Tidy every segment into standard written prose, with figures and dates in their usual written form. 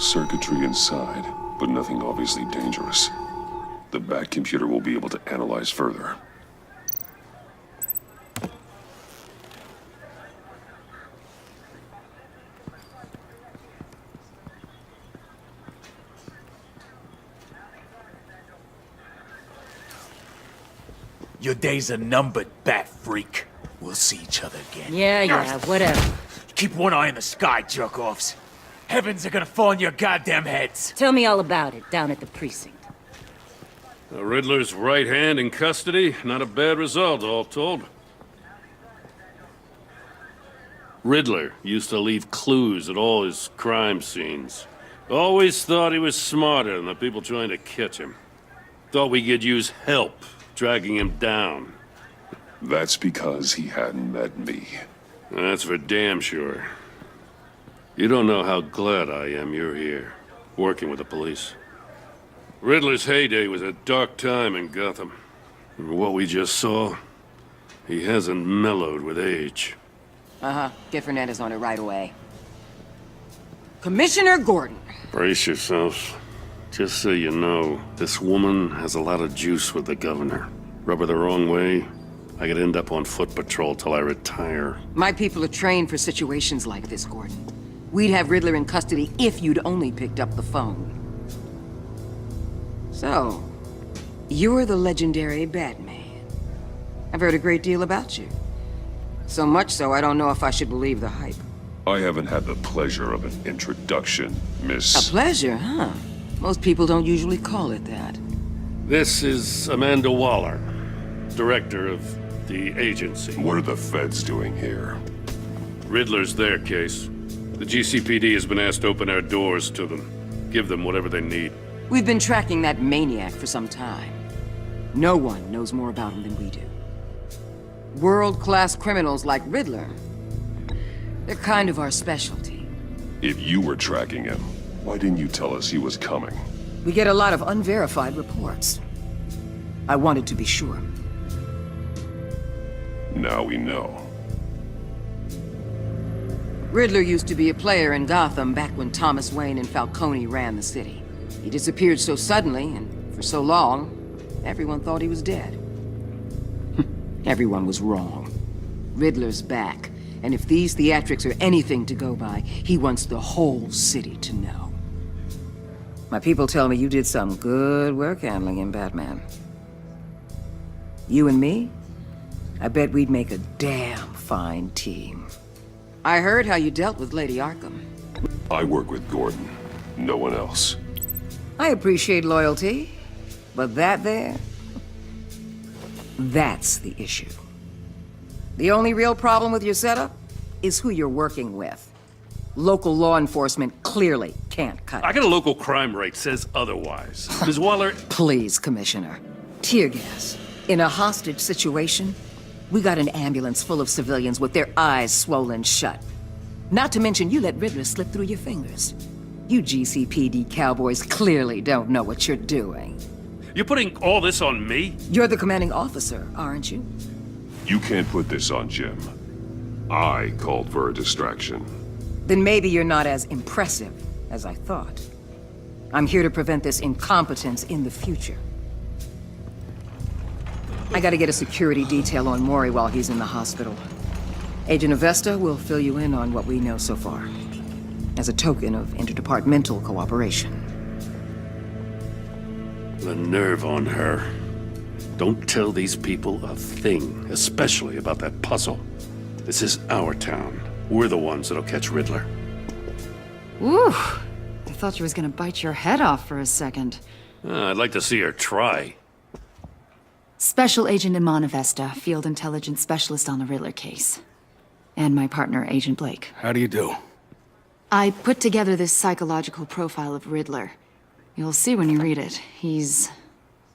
Circuitry inside, but nothing obviously dangerous. The back computer will be able to analyze further. Your days are numbered, bat freak. We'll see each other again. Yeah, whatever. Keep one eye in the sky, jerk-offs. Heavens are gonna fall on your goddamn heads. Tell me all about it, down at the precinct. The Riddler's right hand in custody, not a bad result, all told. Riddler used to leave clues at all his crime scenes. Always thought he was smarter than the people trying to catch him. Thought we could use help dragging him down. That's because he hadn't met me. That's for damn sure. You don't know how glad I am you're here, working with the police. Riddler's heyday was a dark time in Gotham. And what we just saw, he hasn't mellowed with age. Get Fernandez on it right away. Commissioner Gordon. Brace yourselves. Just so you know, this woman has a lot of juice with the governor. Rub her the wrong way, I could end up on foot patrol till I retire. My people are trained for situations like this, Gordon. We'd have Riddler in custody if you'd only picked up the phone. So, you're the legendary Batman. I've heard a great deal about you. So much so, I don't know if I should believe the hype. I haven't had the pleasure of an introduction, Miss... A pleasure, huh? Most people don't usually call it that. This is Amanda Waller, director of the agency. What are the feds doing here? Riddler's their case. The GCPD has been asked to open our doors to them. Give them whatever they need. We've been tracking that maniac for some time. No one knows more about him than we do. World-class criminals like Riddler, they're kind of our specialty. If you were tracking him, why didn't you tell us he was coming? We get a lot of unverified reports. I wanted to be sure. Now we know. Riddler used to be a player in Gotham back when Thomas Wayne and Falcone ran the city. He disappeared so suddenly, and for so long, everyone thought he was dead. Everyone was wrong. Riddler's back, and if these theatrics are anything to go by, he wants the whole city to know. My people tell me you did some good work handling him, Batman. You and me? I bet we'd make a damn fine team. I heard how you dealt with Lady Arkham. I work with Gordon, no one else. I appreciate loyalty, but that there... that's the issue. The only real problem with your setup is who you're working with. Local law enforcement clearly can't cut it. I got a local crime rate says otherwise. Ms. Waller... Please, Commissioner. Tear gas. In a hostage situation, we got an ambulance full of civilians with their eyes swollen shut. Not to mention you let Riddler slip through your fingers. You GCPD cowboys clearly don't know what you're doing. You're putting all this on me? You're the commanding officer, aren't you? You can't put this on Jim. I called for a distraction. Then maybe you're not as impressive as I thought. I'm here to prevent this incompetence in the future. I gotta get a security detail on Mori while he's in the hospital. Agent Avesta will fill you in on what we know so far, as a token of interdepartmental cooperation. The nerve on her. Don't tell these people a thing, especially about that puzzle. This is our town. We're the ones that'll catch Riddler. Ooh, I thought you was gonna bite your head off for a second. I'd like to see her try. Special Agent Iman Avesta, Field Intelligence Specialist on the Riddler case. And my partner, Agent Blake. How do you do? I put together this psychological profile of Riddler. You'll see when you read it. He's...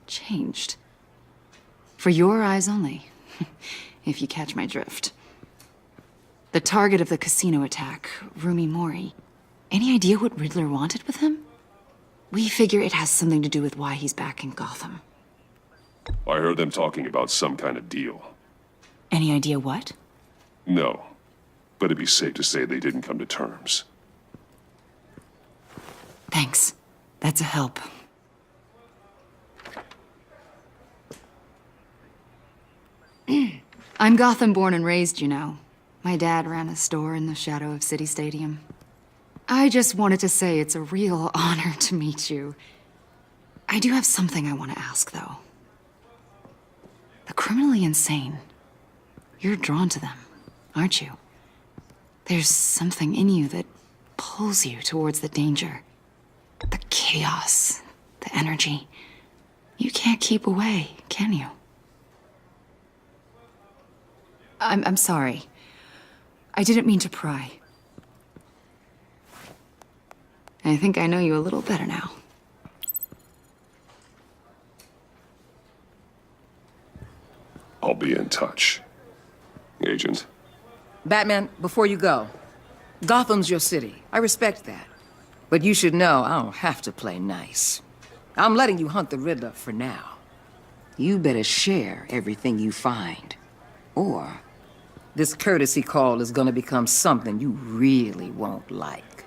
changed. For your eyes only, if you catch my drift. The target of the casino attack, Rumi Mori. Any idea what Riddler wanted with him? We figure it has something to do with why he's back in Gotham. I heard them talking about some kind of deal. Any idea what? No, but it'd be safe to say they didn't come to terms. Thanks. That's a help. I'm Gotham born and raised, you know. My dad ran a store in the shadow of City Stadium. I just wanted to say it's a real honor to meet you. I do have something I want to ask, though. The criminally insane. You're drawn to them, aren't you? There's something in you that pulls you towards the danger. The chaos, the energy. You can't keep away, can you? I'm sorry. I didn't mean to pry. I think I know you a little better now. I'll be in touch. Agent. Batman, before you go, Gotham's your city. I respect that. But you should know I don't have to play nice. I'm letting you hunt the Riddler for now. You better share everything you find. Or this courtesy call is gonna become something you really won't like.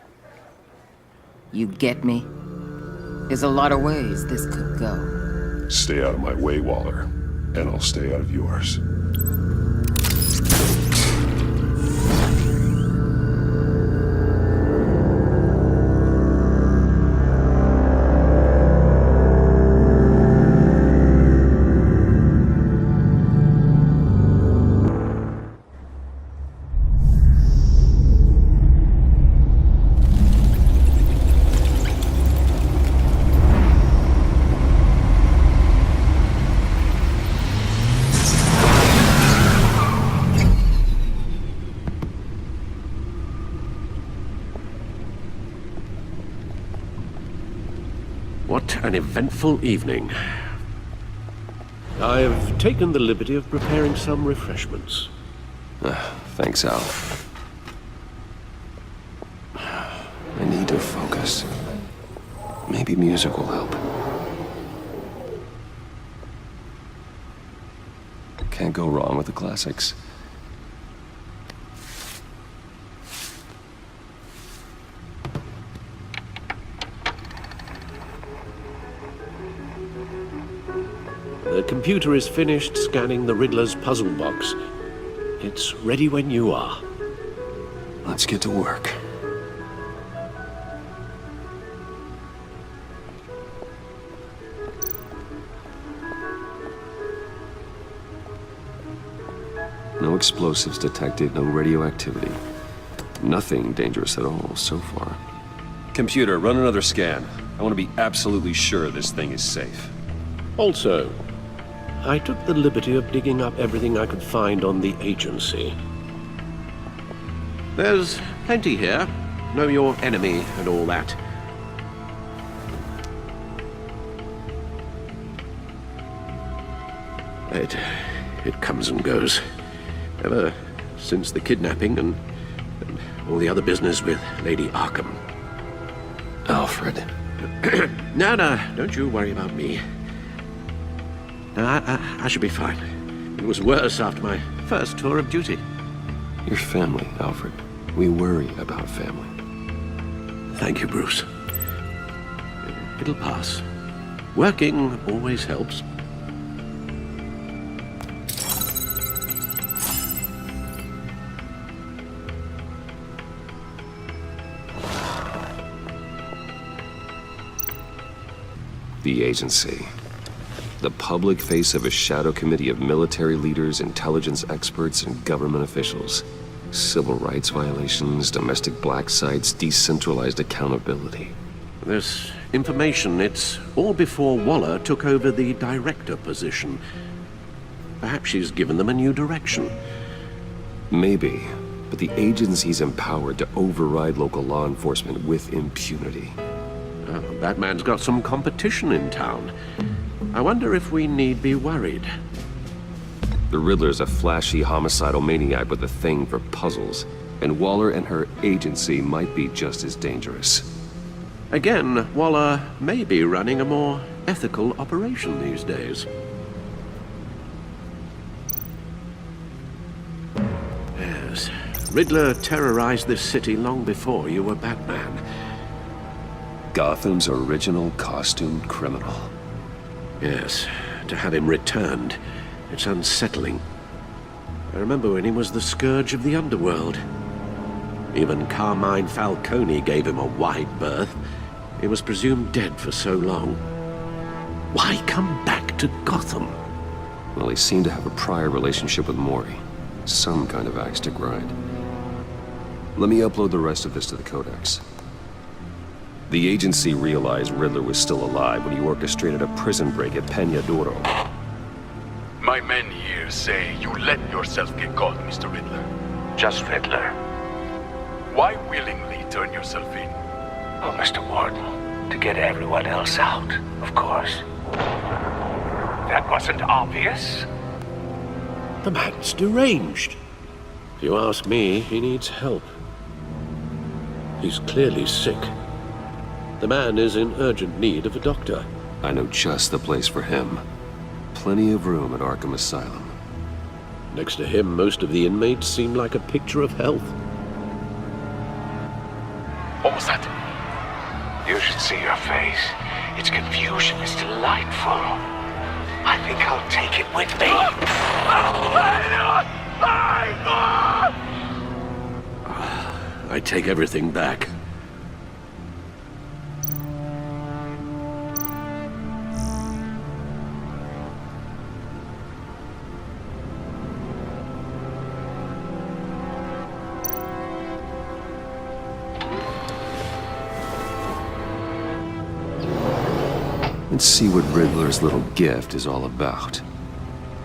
You get me? There's a lot of ways this could go. Stay out of my way, Waller. And I'll stay out of yours. What an eventful evening. I have taken the liberty of preparing some refreshments. Thanks, Al. I need to focus. Maybe music will help. Can't go wrong with the classics. The computer is finished scanning the Riddler's puzzle box. It's ready when you are. Let's get to work. No explosives detected, no radioactivity. Nothing dangerous at all so far. Computer, run another scan. I want to be absolutely sure this thing is safe. Also, I took the liberty of digging up everything I could find on the agency. There's plenty here. Know your enemy and all that. It comes and goes. Ever since the kidnapping and all the other business with Lady Arkham. Alfred. No, don't you worry about me. No, I should be fine. It was worse after my first tour of duty. Your family, Alfred. We worry about family. Thank you, Bruce. It'll pass. Working always helps. The agency. The public face of a shadow committee of military leaders, intelligence experts, and government officials. Civil rights violations, domestic black sites, decentralized accountability. This information, it's all before Waller took over the director position. Perhaps she's given them a new direction. Maybe, but the agency's empowered to override local law enforcement with impunity. Batman's got some competition in town. I wonder if we need be worried. The Riddler's a flashy, homicidal maniac with a thing for puzzles, and Waller and her agency might be just as dangerous. Again, Waller may be running a more ethical operation these days. Yes, Riddler terrorized this city long before you were Batman. Gotham's original costumed criminal. Yes, to have him returned, it's unsettling. I remember when he was the scourge of the underworld. Even Carmine Falcone gave him a wide berth. He was presumed dead for so long. Why come back to Gotham? Well, he seemed to have a prior relationship with Mori. Some kind of axe to grind. Let me upload the rest of this to the Codex. The agency realized Riddler was still alive when he orchestrated a prison break at Peña Duro. My men here say you let yourself get caught, Mr. Riddler. Just Riddler. Why willingly turn yourself in? Oh, Mr. Warden, to get everyone else out, of course. That wasn't obvious. The man's deranged. If you ask me, he needs help. He's clearly sick. The man is in urgent need of a doctor. I know just the place for him. Plenty of room at Arkham Asylum. Next to him, most of the inmates seem like a picture of health. What was that? You should see your face. Its confusion is delightful. I think I'll take it with me. I take everything back. Let's see what Riddler's little gift is all about.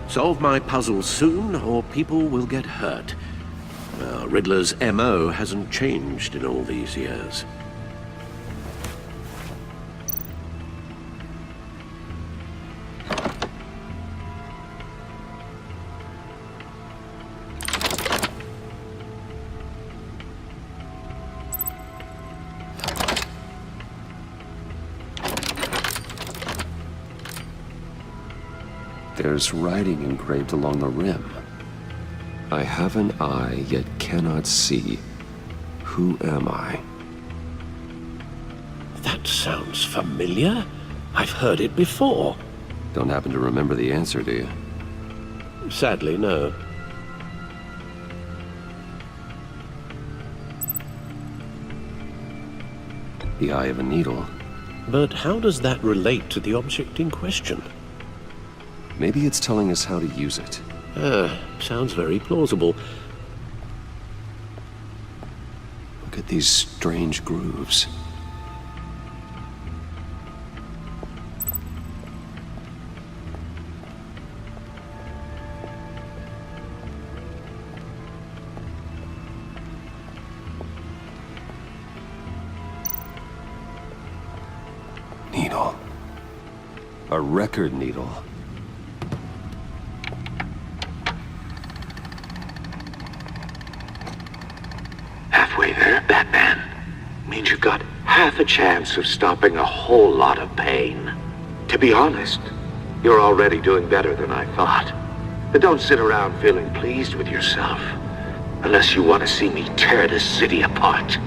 Solve my puzzle soon, or people will get hurt. Well, Riddler's M.O. hasn't changed in all these years. There's writing engraved along the rim. I have an eye, yet cannot see. Who am I? That sounds familiar. I've heard it before. Don't happen to remember the answer, do you? Sadly, no. The eye of a needle. But how does that relate to the object in question? Maybe it's telling us how to use it. Sounds very plausible. Look at these strange grooves. Needle. A record needle. Halfway there, Batman. Means you've got half a chance of stopping a whole lot of pain. To be honest, you're already doing better than I thought. But don't sit around feeling pleased with yourself. Unless you want to see me tear this city apart.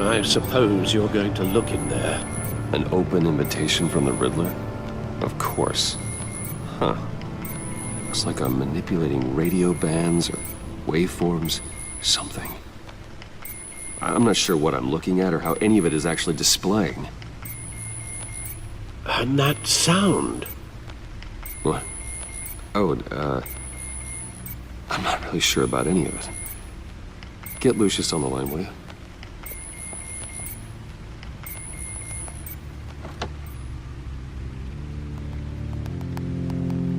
I suppose you're going to look in there. An open invitation from the Riddler? Of course. Huh. Looks like I'm manipulating radio bands or waveforms, something. I'm not sure what I'm looking at or how any of it is actually displaying. And that sound. What? Oh, I'm not really sure about any of it. Get Lucius on the line, will you?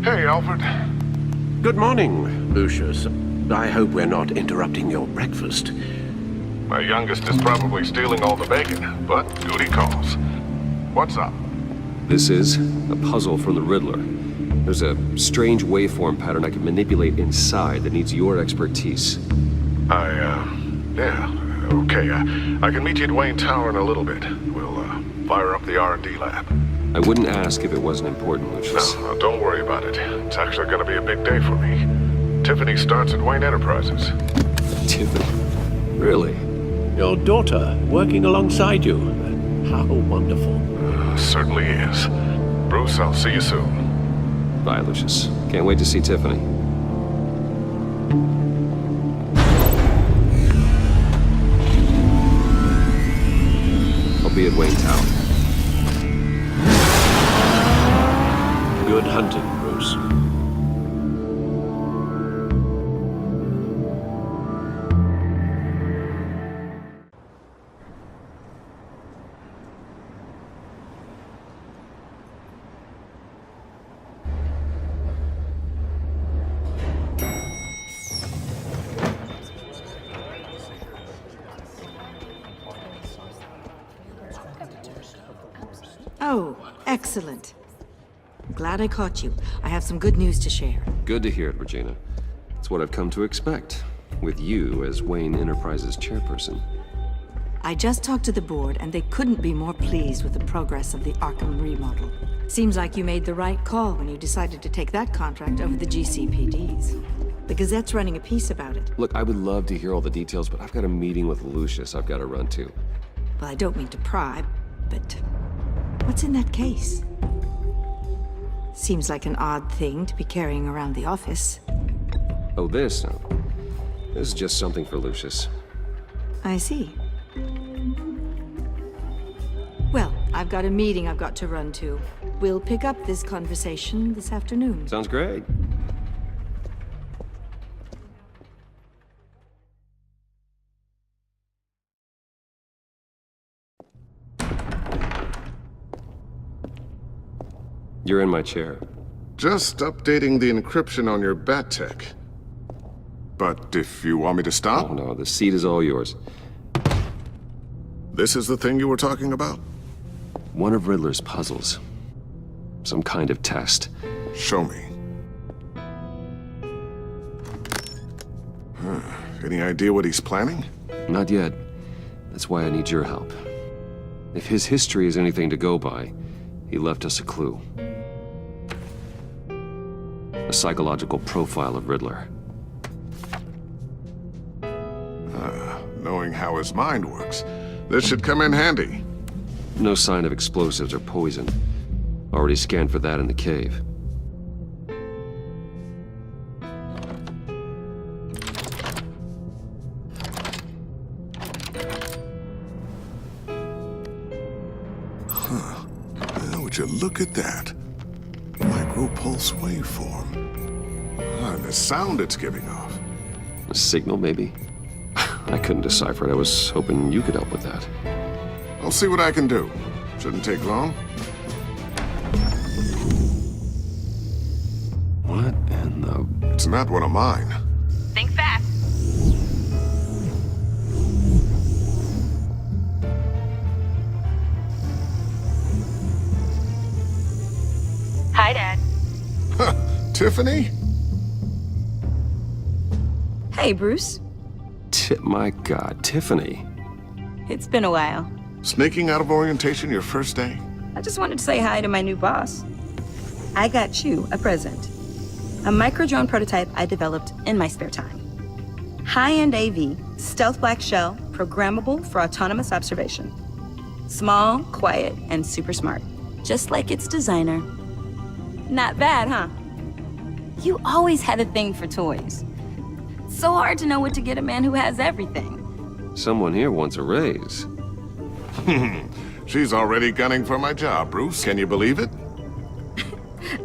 Hey, Alfred. Good morning, Lucius. I hope we're not interrupting your breakfast. My youngest is probably stealing all the bacon, but duty calls. What's up? This is a puzzle from the Riddler. There's a strange waveform pattern I can manipulate inside that needs your expertise. Yeah, okay. I can meet you at Wayne Tower in a little bit. We'll, fire up the R&D lab. I wouldn't ask if it wasn't important, Lucius. No, don't worry about it. It's actually gonna be a big day for me. Tiffany starts at Wayne Enterprises. Tiffany? Really? Your daughter working alongside you. How wonderful. Certainly is. Bruce, I'll see you soon. Bye, Lucius. Can't wait to see Tiffany. I'll be at Wayne Tower. Good hunting, Bruce. Oh, excellent. Glad I caught you. I have some good news to share. Good to hear it, Regina. It's what I've come to expect, with you as Wayne Enterprises chairperson. I just talked to the board, and they couldn't be more pleased with the progress of the Arkham remodel. Seems like you made the right call when you decided to take that contract over the GCPD's. The Gazette's running a piece about it. Look, I would love to hear all the details, but I've got a meeting with Lucius I've got to run to. Well, I don't mean to pry, but what's in that case? Seems like an odd thing to be carrying around the office. Oh, this? No. This is just something for Lucius. I see. Well, I've got a meeting I've got to run to. We'll pick up this conversation this afternoon. Sounds great. You're in my chair. Just updating the encryption on your bat tech. But if you want me to stop, Oh no, the seat is all yours. this is the thing you were talking about? One of Riddler's puzzles. Some kind of test. Show me. Any idea what he's planning? Not yet. That's why I need your help. If his history is anything to go by, he left us a clue. A psychological profile of Riddler. Knowing how his mind works, this should come in handy. No sign of explosives or poison. Already scanned for that in the cave. Now, would you look at that? Micropulse waveform. And the sound it's giving off. A signal, maybe? I couldn't decipher it. I was hoping you could help with that. I'll see what I can do. Shouldn't take long. What in the... It's not one of mine. Think fast. Hi, Dad. Tiffany? Hey, Bruce. My God, Tiffany. It's been a while. Sneaking out of orientation your first day? I just wanted to say hi to my new boss. I got you a present. A micro-drone prototype I developed in my spare time. High-end AV, stealth black shell, programmable for autonomous observation. Small, quiet, and super smart. Just like its designer. Not bad, huh? You always had a thing for toys. So hard to know what to get a man who has everything. Someone here wants a raise. She's already gunning for my job, Bruce. Can you believe it?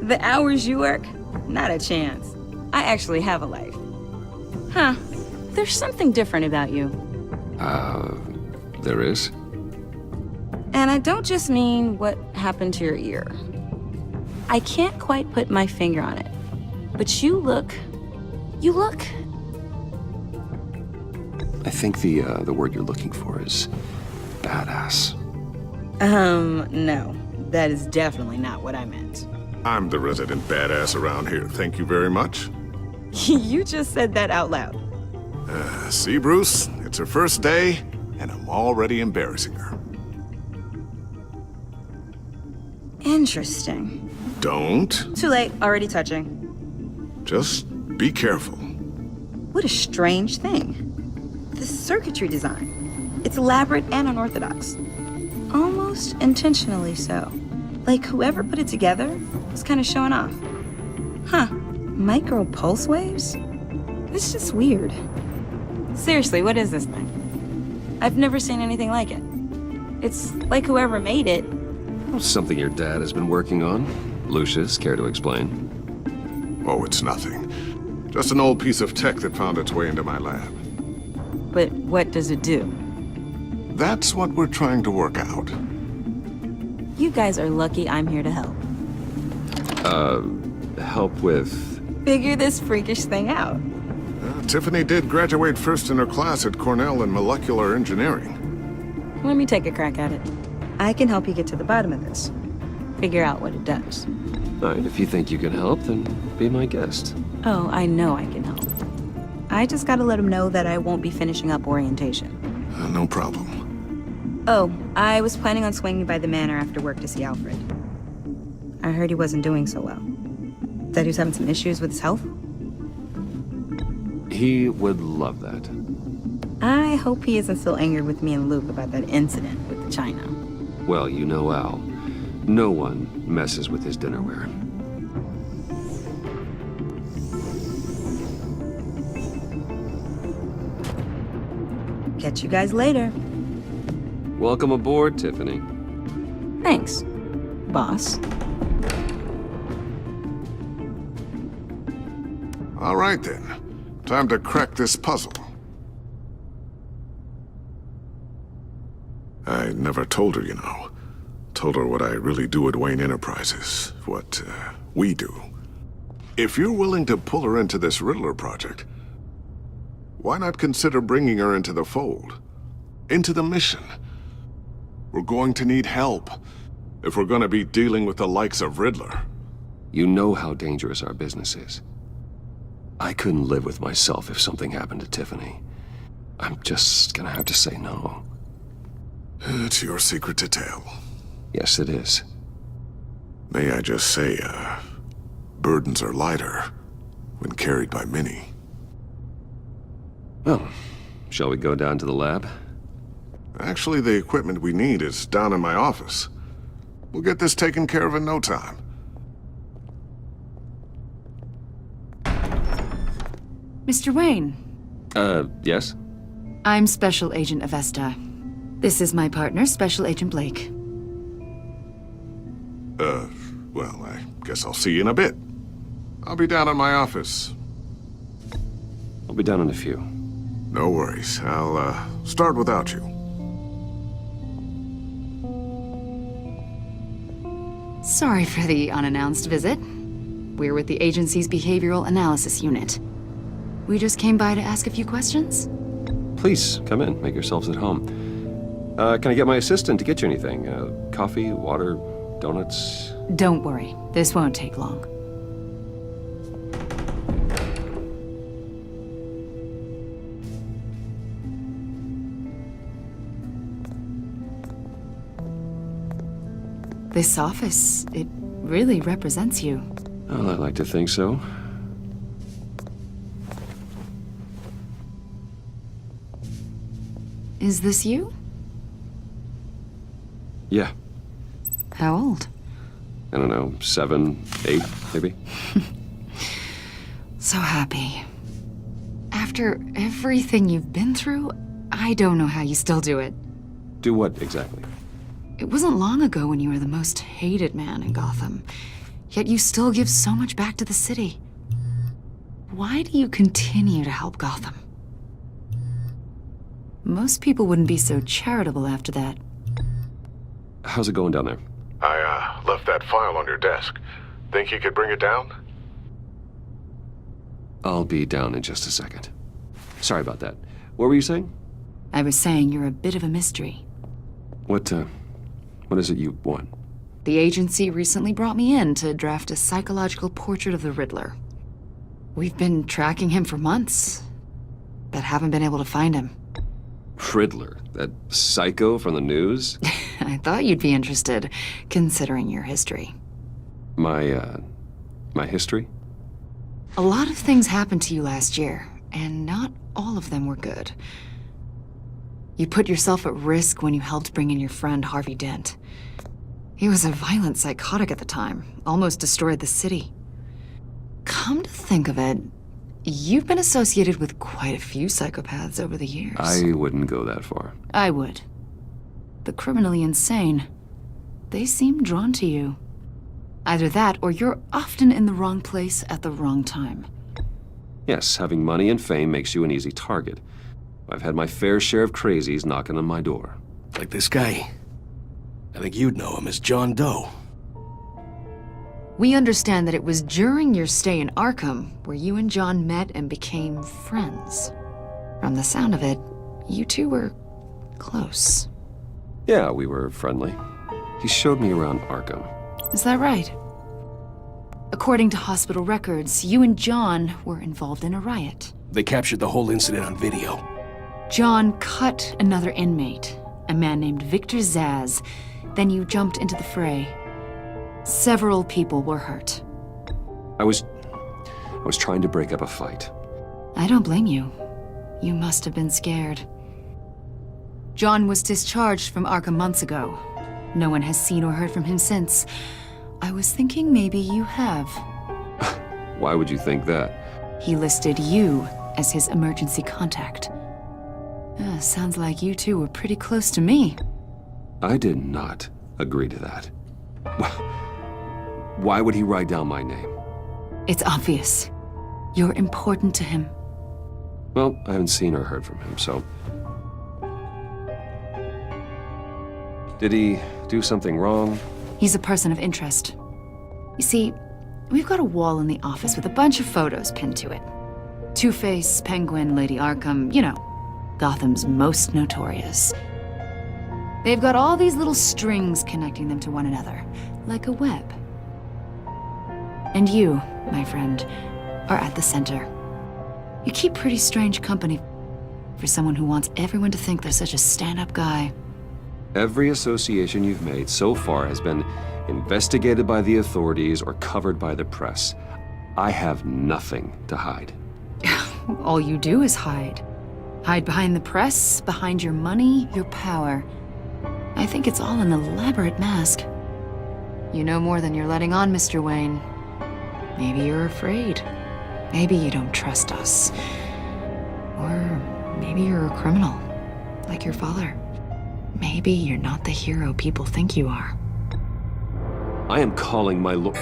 The hours you work? Not a chance. I actually have a life. Huh. There's something different about you. There is? And I don't just mean what happened to your ear. I can't quite put my finger on it. But you look... I think the word you're looking for is badass. No. That is definitely not what I meant. I'm the resident badass around here. Thank you very much. You just said that out loud. See, Bruce? It's her first day, and I'm already embarrassing her. Interesting. Don't. Too late. Already touching. Just be careful. What a strange thing. The circuitry design. It's elaborate and unorthodox. Almost intentionally so. Like whoever put it together was kind of showing off. Huh, micro pulse waves? It's just weird. Seriously, what is this thing? I've never seen anything like it. It's like whoever made it. Something your dad has been working on. Lucius, care to explain? Oh, it's nothing. Just an old piece of tech that found its way into my lab. But what does it do? That's what we're trying to work out. You guys are lucky I'm here to help. Help with... Figure this freakish thing out. Tiffany did graduate first in her class at Cornell in molecular engineering. Let me take a crack at it. I can help you get to the bottom of this. Figure out what it does. All right, if you think you can help, then be my guest. Oh, I know I can help. I just gotta let him know that I won't be finishing up orientation. No problem. Oh, I was planning on swinging by the manor after work to see Alfred. I heard he wasn't doing so well. That he was having some issues with his health? He would love that. I hope he isn't still angered with me and Luke about that incident with the china. Well, you know Al. No one messes with his dinnerware. Catch you guys later. Welcome aboard, Tiffany. Thanks, boss. All right then. Time to crack this puzzle. I never told her, you know. Told her what I really do at Wayne Enterprises. What, we do. If you're willing to pull her into this Riddler project, why not consider bringing her into the fold? Into the mission? We're going to need help if we're going to be dealing with the likes of Riddler. You know how dangerous our business is. I couldn't live with myself if something happened to Tiffany. I'm just gonna have to say no. It's your secret to tell. Yes, it is. May I just say, burdens are lighter when carried by many. Well, shall we go down to the lab? Actually, the equipment we need is down in my office. We'll get this taken care of in no time. Mr. Wayne. Yes? I'm Special Agent Avesta. This is my partner, Special Agent Blake. Well, I guess I'll see you in a bit. I'll be down in my office. I'll be down in a few. No worries. I'll, start without you. Sorry for the unannounced visit. We're with the agency's Behavioral Analysis Unit. We just came by to ask a few questions. Please, come in. Make yourselves at home. Can I get my assistant to get you anything? Coffee, water, donuts? Don't worry. This won't take long. This office, it really represents you. Well, I'd like to think so. Is this you? Yeah. How old? I don't know, 7, 8, maybe? So happy. After everything you've been through, I don't know how you still do it. Do what, exactly? It wasn't long ago when you were the most hated man in Gotham, yet you still give so much back to the city. Why do you continue to help Gotham? Most people wouldn't be so charitable after that. How's it going down there? I, left that file on your desk. Think you could bring it down? I'll be down in just a second. Sorry about that. What were you saying? I was saying you're a bit of a mystery. What is it you want? The agency recently brought me in to draft a psychological portrait of the Riddler. We've been tracking him for months, but haven't been able to find him. Riddler? That psycho from the news? I thought you'd be interested, considering your history. My history? A lot of things happened to you last year, and not all of them were good. You put yourself at risk when you helped bring in your friend Harvey Dent. He was a violent psychotic at the time, almost destroyed the city. Come to think of it, you've been associated with quite a few psychopaths over the years. I wouldn't go that far. I would. The criminally insane. They seem drawn to you. Either that, or you're often in the wrong place at the wrong time. Yes, having money and fame makes you an easy target. I've had my fair share of crazies knocking on my door. Like this guy. I think you'd know him as John Doe. We understand that it was during your stay in Arkham where you and John met and became friends. From the sound of it, you two were close. Yeah, we were friendly. He showed me around Arkham. Is that right? According to hospital records, you and John were involved in a riot. They captured the whole incident on video. John cut another inmate, a man named Victor Zaz. Then you jumped into the fray. Several people were hurt. I was trying to break up a fight. I don't blame you. You must have been scared. John was discharged from Arkham months ago. No one has seen or heard from him since. I was thinking maybe you have. Why would you think that? He listed you as his emergency contact. Sounds like you two were pretty close to me. I did not agree to that. Why would he write down my name? It's obvious. You're important to him. Well, I haven't seen or heard from him, so... Did he do something wrong? He's a person of interest. You see, we've got a wall in the office with a bunch of photos pinned to it. Two-Face, Penguin, Lady Arkham, you know, Gotham's most notorious. They've got all these little strings connecting them to one another, like a web. And you, my friend, are at the center. You keep pretty strange company for someone who wants everyone to think they're such a stand-up guy. Every association you've made so far has been investigated by the authorities or covered by the press. I have nothing to hide. All you do is hide. Hide behind the press, behind your money, your power. I think it's all an elaborate mask. You know more than you're letting on, Mr. Wayne. Maybe you're afraid. Maybe you don't trust us. Or maybe you're a criminal, like your father. Maybe you're not the hero people think you are. I am calling my lord.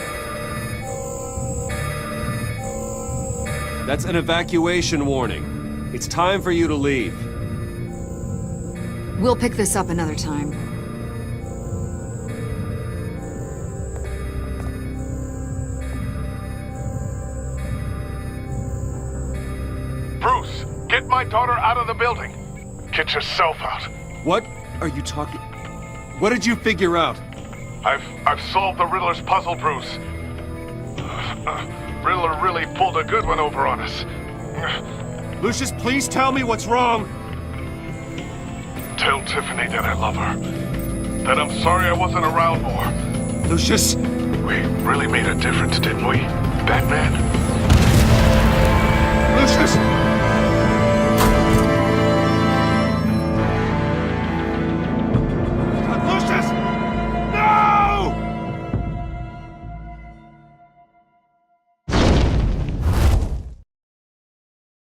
That's an evacuation warning. It's time for you to leave. We'll pick this up another time. Bruce, get my daughter out of the building. Get yourself out. What are you talking? What did you figure out? I've solved the Riddler's puzzle, Bruce. Riddler really pulled a good one over on us. Lucius, please tell me what's wrong. Tell Tiffany that I love her. That I'm sorry I wasn't around more. Lucius! We really made a difference, didn't we, Batman? Lucius!